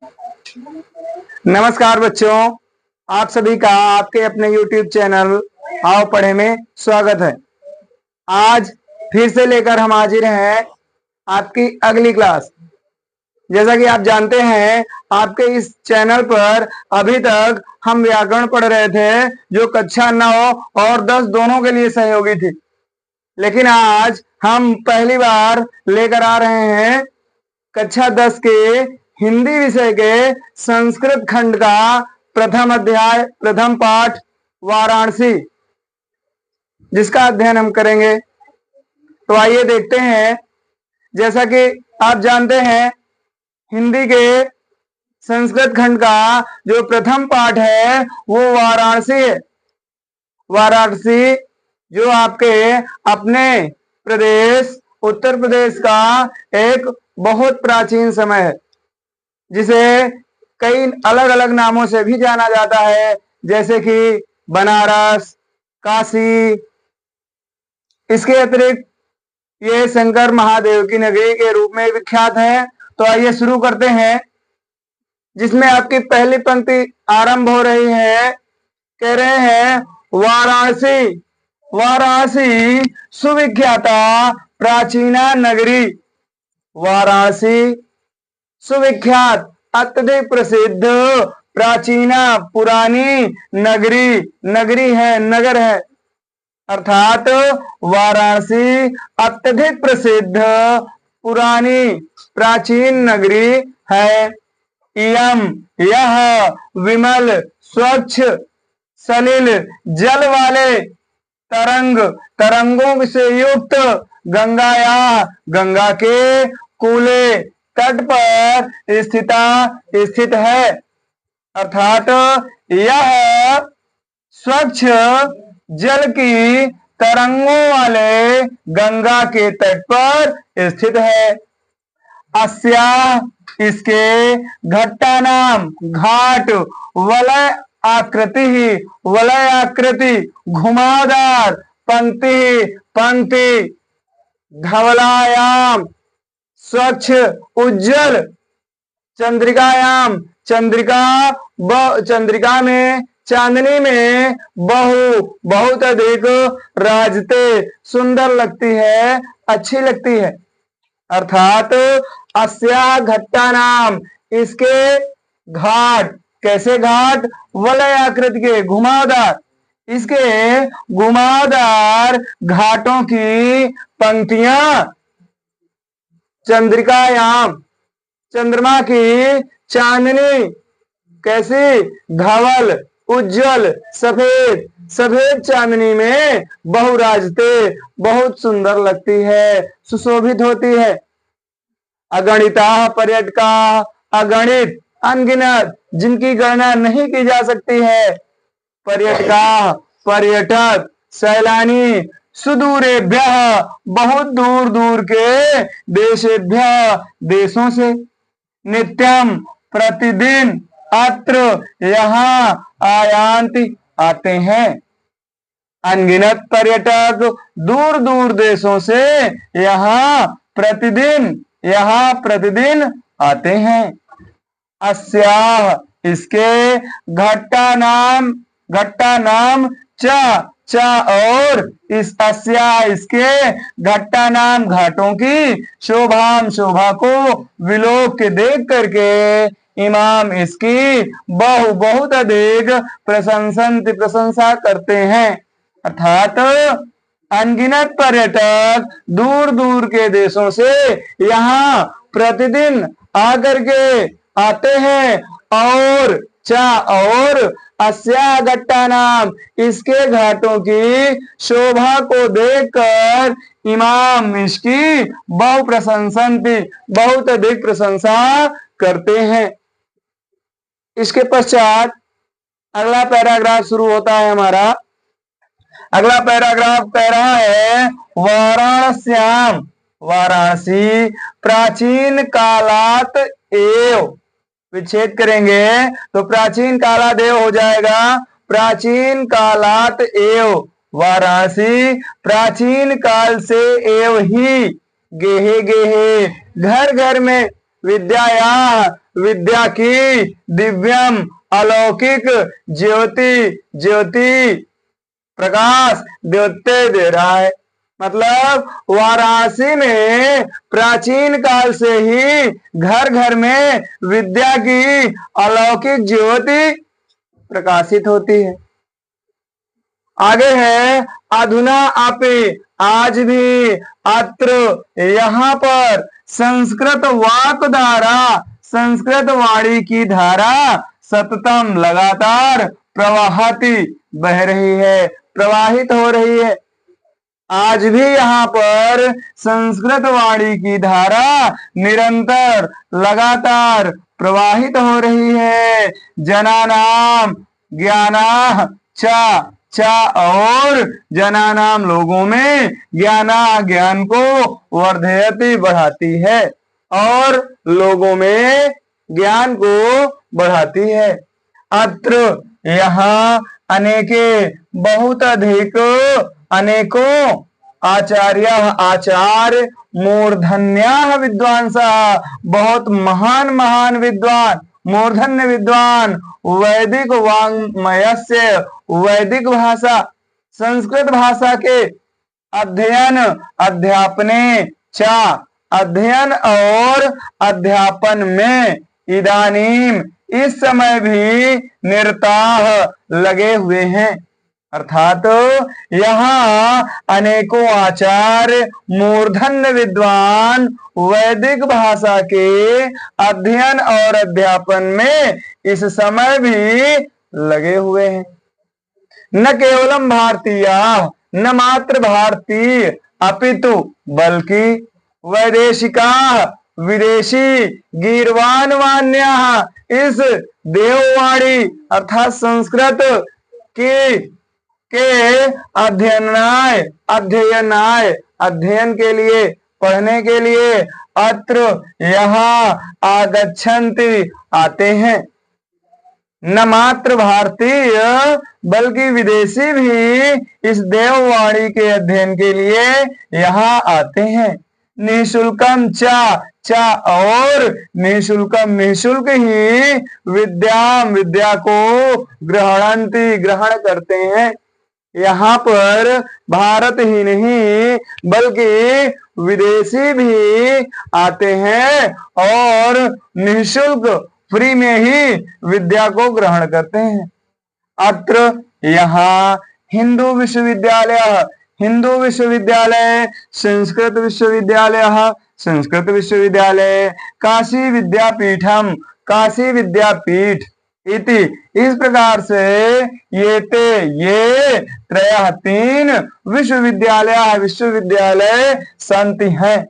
नमस्कार बच्चों, आप सभी का आपके अपने YouTube चैनल आओ पढ़े में स्वागत है। आज फिर से लेकर हम हाजिर हैं आपकी अगली क्लास। जैसा कि आप जानते हैं, आपके इस चैनल पर अभी तक हम व्याकरण पढ़ रहे थे, जो कक्षा 9 और 10 दोनों के लिए सहयोगी थी। लेकिन आज हम पहली बार लेकर आ रहे हैं कक्षा 10 के हिंदी विषय के संस्कृत खंड का प्रथम अध्याय, प्रथम पाठ वाराणसी, जिसका अध्ययन हम करेंगे। तो आइए देखते हैं। जैसा कि आप जानते हैं, हिंदी के संस्कृत खंड का जो प्रथम पाठ है वो वाराणसी है। वाराणसी जो आपके अपने प्रदेश उत्तर प्रदेश का एक बहुत प्राचीन समय है, जिसे कई अलग अलग नामों से भी जाना जाता है, जैसे कि बनारस, काशी। इसके अतिरिक्त ये शंकर महादेव की नगरी के रूप में विख्यात है। तो आइए शुरू करते हैं, जिसमें आपकी पहली पंक्ति आरंभ हो रही है। कह रहे हैं वाराणसी, वाराणसी सुविख्याता प्राचीना नगरी। वाराणसी सुविख्यात, अत्यधिक प्रसिद्ध, प्राचीना पुरानी नगरी, नगरी है, नगर है, अर्थात वाराणसी अत्यधिक प्रसिद्ध पुरानी प्राचीन नगरी है। इयम यह विमल स्वच्छ सलिल जल वाले तरंग, तरंगों से युक्त गंगाया, गंगा के कूले तट पर स्थित है। अर्थात यह स्वच्छ जल की तरंगों वाले गंगा के तट पर स्थित है। अस्या इसके घट्टा नाम घाट, वलय आकृति, वलय आकृति, घुमावदार, पंक्ति पंक्ति, धवलायाम स्वच्छ उज्जवल, चंद्रिकायाम चंद्रिका, चंद्रिका में चांदनी में, बहु बहुत अधिक, राजते सुंदर लगती है, अच्छी लगती है। अर्थात अस्या घट्टा नाम इसके घाट, कैसे घाट, वलय आकृति के, घुमावदार, इसके घुमावदार घाटों की पंक्तियां, चंद्रिकायाम चंद्रमा की चांदनी, कैसी, धवल उज्जवल, सफेद सफेद चांदनी में, बहुराजते बहुत सुंदर लगती है, सुशोभित होती है। अगणिता पर्यटका, अगणित अनगिनत, जिनकी गणना नहीं की जा सकती है, पर्यटका पर्यटक, सैलानी, सुदूरेभ्य बहुत दूर दूर के, देशेभ्य देशों से, नित्यम प्रतिदिन, अत्र यहाँ, आयांति आते हैं। अनगिनत पर्यटक दूर दूर देशों से यहाँ प्रतिदिन आते हैं। अस्याह इसके घट्टा नाम चा और इस अस्या इसके घट्टा नाम घाटों की शोभा को विलोक के देख करके इमाम इसकी बहुत अधिक प्रशंसा करते हैं। अर्थात अनगिनत पर्यटक दूर दूर के देशों से यहाँ प्रतिदिन आकर के आते हैं। और अस्या घट्टा नाम इसके घाटों की शोभा को देखकर इमाम इसकी बहुत अधिक प्रशंसा करते हैं। इसके पश्चात अगला पैराग्राफ शुरू होता है हमारा। अगला पैराग्राफ कह रहा है वाराणस्याम, वाराणसी प्राचीन कालात एव, विच्छेद करेंगे तो प्राचीन कालादेव हो जाएगा, प्राचीन कालात एव, वाराणसी प्राचीन काल से एव ही, गेहे गेहे घर घर में, विद्याया विद्या की दिव्यम अलौकिक ज्योति प्रकाश द्योतते दे रहा है। मतलब वाराणसी में प्राचीन काल से ही घर घर में विद्या की अलौकिक ज्योति प्रकाशित होती है। आगे है अधुना अपि, आज भी अत्र यहाँ पर संस्कृत वाक धारा, संस्कृत वाणी की धारा सततम लगातार प्रवाहती बह रही है, प्रवाहित हो रही है। आज भी यहाँ पर संस्कृत वाणी की धारा निरंतर लगातार प्रवाहित हो रही है। जनानाम ज्ञाना चा और जनानाम लोगों में ज्ञान को वर्धयति बढ़ाती है, और लोगों में ज्ञान को बढ़ाती है। अत्र यहाँ अनेके बहुत अधिक अनेकों आचार्य मूर्धन्या विद्वांसा, बहुत महान विद्वान, मूर्धन्य विद्वान, वैदिक वाङ्मयस्य, वैदिक भाषा संस्कृत भाषा के अध्ययन अध्यापने चा, अध्ययन और अध्यापन में इदानीम इस समय भी निरताः लगे हुए हैं। अर्थात यहाँ अनेकों आचार्य मूर्धन्य विद्वान वैदिक भाषा के अध्ययन और अध्यापन में इस समय भी लगे हुए हैं। न केवलम भारतीय, न मात्र भारतीय, अपितु बल्कि वैदेशिका, विदेशी गीर्वाण वाण्या, इस देववाणी अर्थात संस्कृत के अध्ययन के लिए, पढ़ने के लिए अत्र यहाँ आगच्छन्ति आते हैं। न मात्र भारतीय बल्कि विदेशी भी इस देववाणी के अध्ययन के लिए यहाँ आते हैं। निःशुल्कम चा और निःशुल्कम निःशुल्क ही विद्या को ग्रहण करते हैं। यहाँ पर भारत ही नहीं बल्कि विदेशी भी आते हैं और निःशुल्क फ्री में ही विद्या को ग्रहण करते हैं। अत्र यहाँ हिंदू विश्वविद्यालय, हिंदू विश्वविद्यालय, संस्कृत विश्वविद्यालय, संस्कृत विश्वविद्यालय, काशी विद्यापीठम, काशी विद्यापीठ इति, इस प्रकार से ये त्रयः तीन विश्वविद्यालय संति हैं।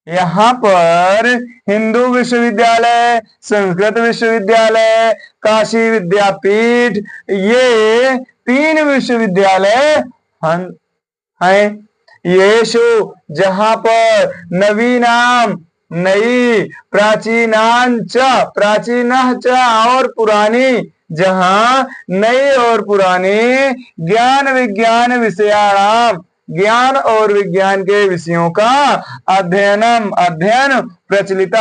यहाँ पर हिंदू विश्वविद्यालय, संस्कृत विश्वविद्यालय, काशी विद्यापीठ, ये तीन विश्वविद्यालय हैं। येषु जहाँ पर नवीनाम नई, प्राचीनांच प्राचीनः च और पुरानी, जहाँ नई और पुरानी, ज्ञान विज्ञान विषयाणाम, ज्ञान और विज्ञान के विषयों का अध्ययन प्रचलित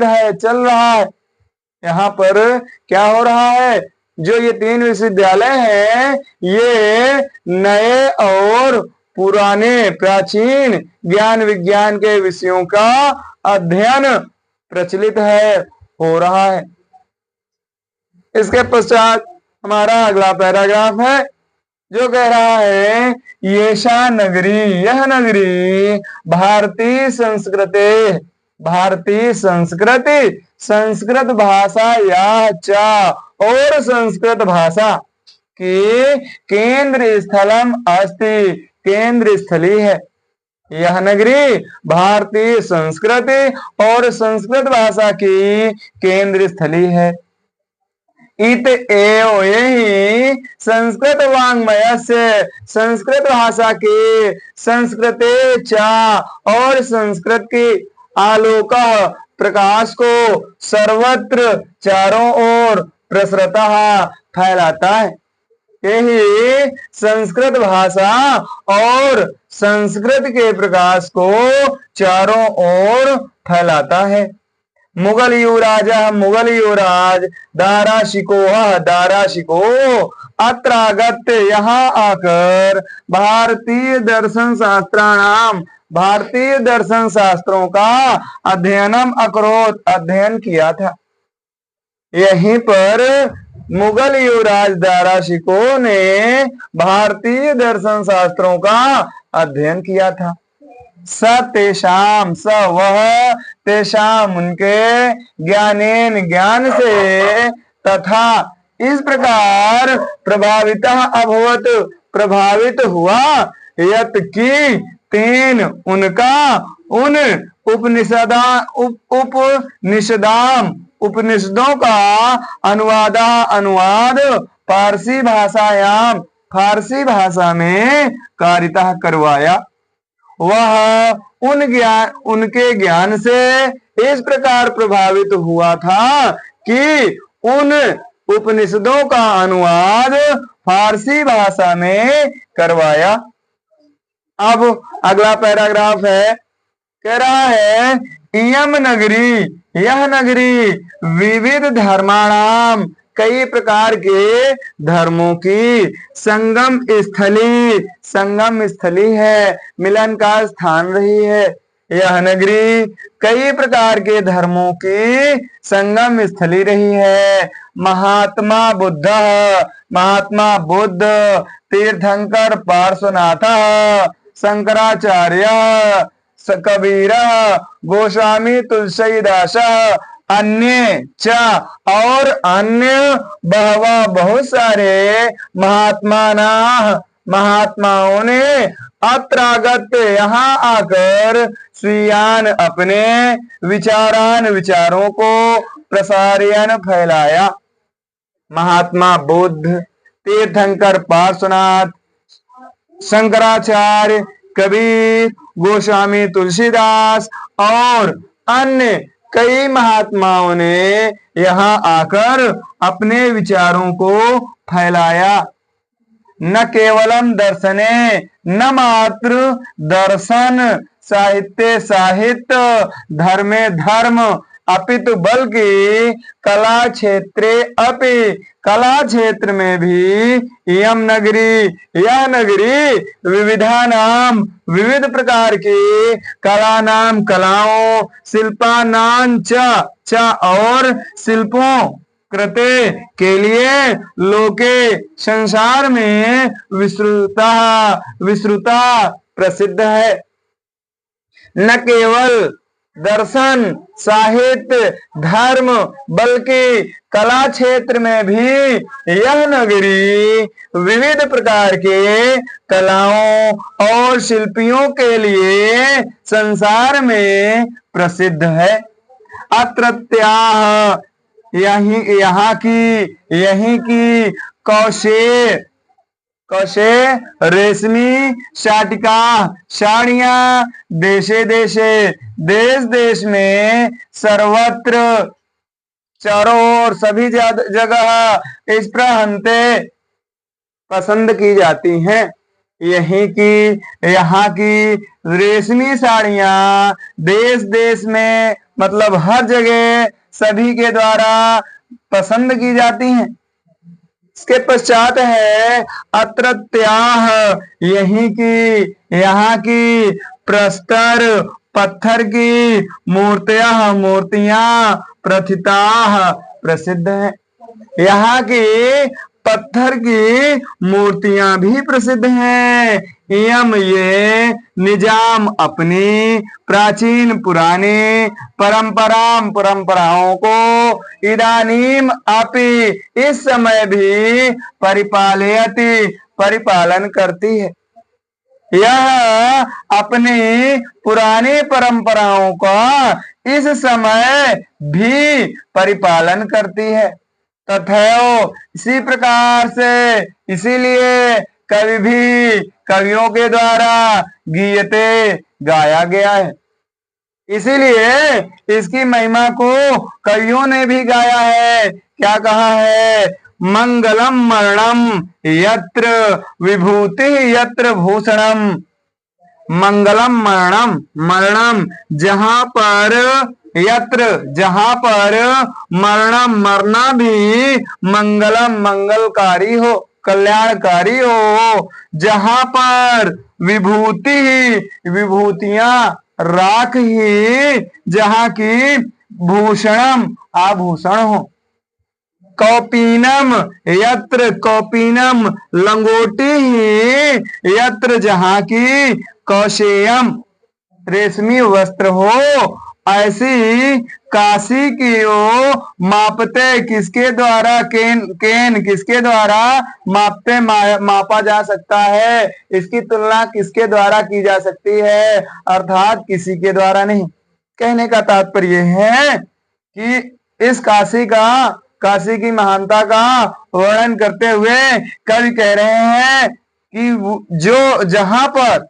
है, चल रहा है। यहाँ पर क्या हो रहा है, जो ये तीन विश्वविद्यालय हैं ये नए और पुराने प्राचीन ज्ञान विज्ञान के विषयों का अध्ययन प्रचलित है, हो रहा है। इसके पश्चात हमारा अगला पैराग्राफ है जो कह रहा है येषा नगरी, यह नगरी भारतीय संस्कृति संस्कृत भाषा या चा और संस्कृत भाषा की केंद्र स्थलम अस्ति, केंद्र स्थली है। यह नगरी भारतीय संस्कृति और संस्कृत भाषा की केंद्र स्थली है। इत एव यही संस्कृत वाङ्मय से, संस्कृत भाषा के, संस्कृते चा और संस्कृत की आलोक प्रकाश को सर्वत्र चारों ओर प्रसरता फैलाता है। यही संस्कृत भाषा और संस्कृत के प्रकाश को चारों ओर फैलाता है। मुगल युवराज दाराशिको अत्रागत यहाँ आकर भारतीय दर्शन शास्त्राणाम भारतीय दर्शन शास्त्रों का अध्ययनम अकरोत अध्ययन किया था। यहीं पर मुगल युवराज दाराशिको ने भारतीय दर्शन शास्त्रों का अध्ययन किया था। स वह तेषाम उनके ज्ञानेन ज्ञान से तथा इस प्रकार प्रभावित हुआ यत की तेन उनका उन उपनिषदों का अनुवाद फारसी भाषा में कारिता करवाया। वह उनके ज्ञान से इस प्रकार प्रभावित हुआ था कि उन उपनिषदों का अनुवाद फारसी भाषा में करवाया। अब अगला पैराग्राफ है, कह रहा है इयम नगरी यह नगरी विविध धर्माणाम कई प्रकार के धर्मों की संगम स्थली है, मिलन का स्थान रही है। यह नगरी कई प्रकार के धर्मों की संगम स्थली रही है। महात्मा बुद्ध तीर्थंकर पार्श्वनाथ शंकराचार्य कबीर गोस्वामी तुलसीदास अन्य और अन्य बहुत सारे महात्माओं ने अत्रागत यहाँ आकर स्वीयान अपने विचारों को प्रसारयन फैलाया। महात्मा बुद्ध तीर्थंकर पार्श्वनाथ शंकराचार्य कबीर गोस्वामी तुलसीदास और अन्य कई महात्माओं ने यहाँ आकर अपने विचारों को फैलाया। न केवलम दर्शने न मात्र दर्शन साहित्य धर्मे धर्म अपितु बल्कि कला क्षेत्र में भी यह नगरी विविध प्रकार की कलाओं शिल्पानां च और शिल्पों कृते के लिए लोके संसार में विस्तृता प्रसिद्ध है। न केवल दर्शन साहित्य धर्म बल्कि कला क्षेत्र में भी यह नगरी विविध प्रकार के कलाओं और शिल्पियों के लिए संसार में प्रसिद्ध है। अत्रत्याः यहीं की कौशे रेशमी शाटिका साड़ियां देश में सर्वत्र चारों ओर सभी जगह इस प्रहंते पसंद की जाती हैं। यहाँ की रेशमी साड़ियां देश में मतलब हर जगह सभी के द्वारा पसंद की जाती हैं। इसके पश्चात है अत्रत्याः यहाँ की प्रस्तर पत्थर की मूर्तियां प्रथिताः प्रसिद्ध है। यहाँ की पत्थर की मूर्तियां भी प्रसिद्ध हैं। ये निजाम अपनी प्राचीन पुरानी परंपराओं को इदानीम अपि इस समय भी परिपालन करती है। यह अपनी पुरानी परंपराओं का इस समय भी परिपालन करती है। तथैव इसी प्रकार से इसीलिए कवियों के द्वारा गीयते गाया गया है। इसीलिए इसकी महिमा को कवियों ने भी गाया है। क्या कहा है? मंगलम मरणम यत्र विभूति यत्र भूषणम। मंगलम मरणम जहां पर यत्र जहां पर मरणम मरना भी मंगलम मंगलकारी हो, कल्याणकारी हो। जहां पर विभूति ही विभूतियां राख ही जहां की भूषणम आभूषण हो। कौपीनम यत्र कौपीनम लंगोटी ही यत्र जहां की कौशेयम रेशमी वस्त्र हो। ऐसी काशी की ओ मापते किसके द्वारा केन किसके द्वारा मापते मापा जा सकता है, इसकी तुलना किसके द्वारा की जा सकती है, अर्थात किसी के द्वारा नहीं। कहने का तात्पर्य है कि इस काशी की महानता का वर्णन करते हुए कवि कह रहे हैं कि जो जहां पर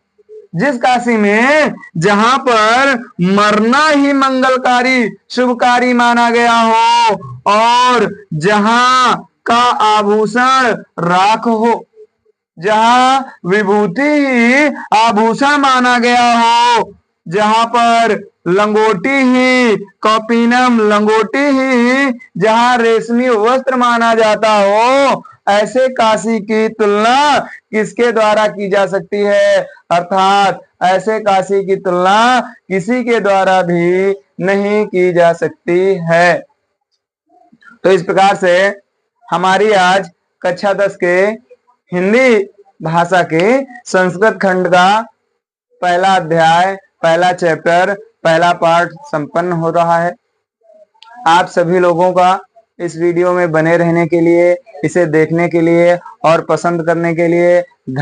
जिस काशी में जहां पर मरना ही मंगलकारी शुभकारी माना गया हो और जहां का आभूषण राख हो, जहां विभूति ही आभूषण माना गया हो, जहां पर लंगोटी ही कौपीनम लंगोटी ही जहां रेशमी वस्त्र माना जाता हो, ऐसे काशी की तुलना किसके द्वारा की जा सकती है, अर्थात ऐसे काशी की तुलना किसी के द्वारा भी नहीं की जा सकती है। तो इस प्रकार से हमारी आज कक्षा 10 के हिंदी भाषा के संस्कृत खंड का पहला अध्याय, पहला चैप्टर, पहला पार्ट संपन्न हो रहा है। आप सभी लोगों का इस वीडियो में बने रहने के लिए, इसे देखने के लिए और पसंद करने के लिए धन्यवाद।